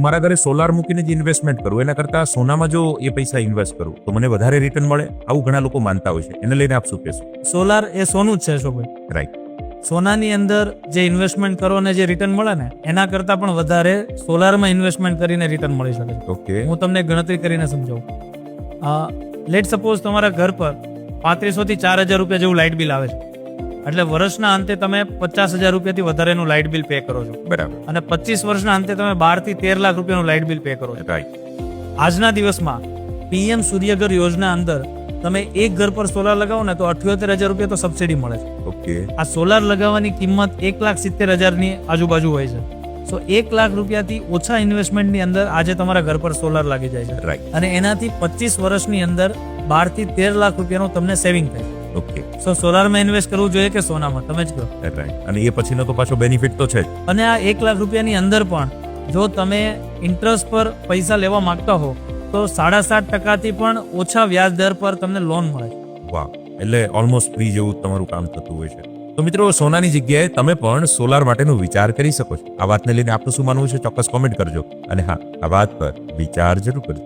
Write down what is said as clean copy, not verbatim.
મારા ઘરે સોલાર મૂકીને જ ઇન્વેસ્ટમેન્ટ કરું એના કરતા સોનામાં જો એ પૈસા ઇન્વેસ્ટ કરું તો મને વધારે રિટર્ન મળે, આવું ઘણા લોકો માનતા હોય છે. એને લઈને આપ શું કહેશો? સોલાર એ સોનું જ છે અશોકભાઈ. રાઈટ. સોનાની અંદર જે ઇન્વેસ્ટમેન્ટ કરો અને જે રિટર્ન મળે ને એના કરતા પણ વધારે સોલારમાં ઇન્વેસ્ટમેન્ટ કરીને રિટર્ન મળી શકે છે. ઓકે. હું તમને ગણતરી કરીને સમજાવું. લેટ સપોઝ તમારા ઘર પર 3500 થી 4000 રૂપિયા જેવું લાઇટ બિલ આવે છે, એટલે વર્ષના અંતે તમે 50,000 રૂપિયાથી વધારેનું લાઇટ બિલ પે કરો છો. બરાબર. અને 25 વર્ષના અંતે તમે 12 થી 13 લાખ રૂપિયાનું લાઇટ બિલ પે કરો છો. રાઈટ. આજના દિવસમાં પીએમ સૂર્યઘર યોજના અંદર તમે એક ઘર પર સોલાર લગાવો ને તો 78,000 રૂપિયા તો સબસિડી મળે છે. ઓકે. આ સોલાર લગાવવાની કિંમત 1,70,000 આજુબાજુ હોય છે. સો 1 લાખ રૂપિયાથી ઓછા ઇન્વેસ્ટમેન્ટની અંદર આજે તમારા ઘર પર સોલાર લાગી જાય છે. રાઈટ. અને એનાથી 25 વર્ષની અંદર 12 થી 13 લાખ રૂપિયાનું તમને સેવિંગ થાય. ઓકે. સો સોલારમાં ઇન્વેસ્ટ કરવું જોઈએ કે સોનામાં, તમે જ કહો. રાઈટ. અને એ પછીનો તો પાછો બેનિફિટ તો છે જ. અને આ 1 લાખ રૂપિયાની અંદર પણ જો તમે ઇન્ટરેસ્ટ પર પૈસા લેવા માંગતા હો તો 7.5% પણ ઓછા વ્યાજ દર પર તમને લોન મળે છે. વાહ. એટલે ઓલમોસ્ટ ફ્રી જેવું તમારું કામ થતું હોય છે. તો મિત્રો, સોનાની જગ્યાએ તમે પણ સોલાર માટેનો વિચાર કરી શકો છો. આ વાતને લઈને આપનું શું માનવું છે ચોક્કસ કોમેન્ટ કરજો. અને હા, આ વાત પર વિચાર જરૂર કરજો.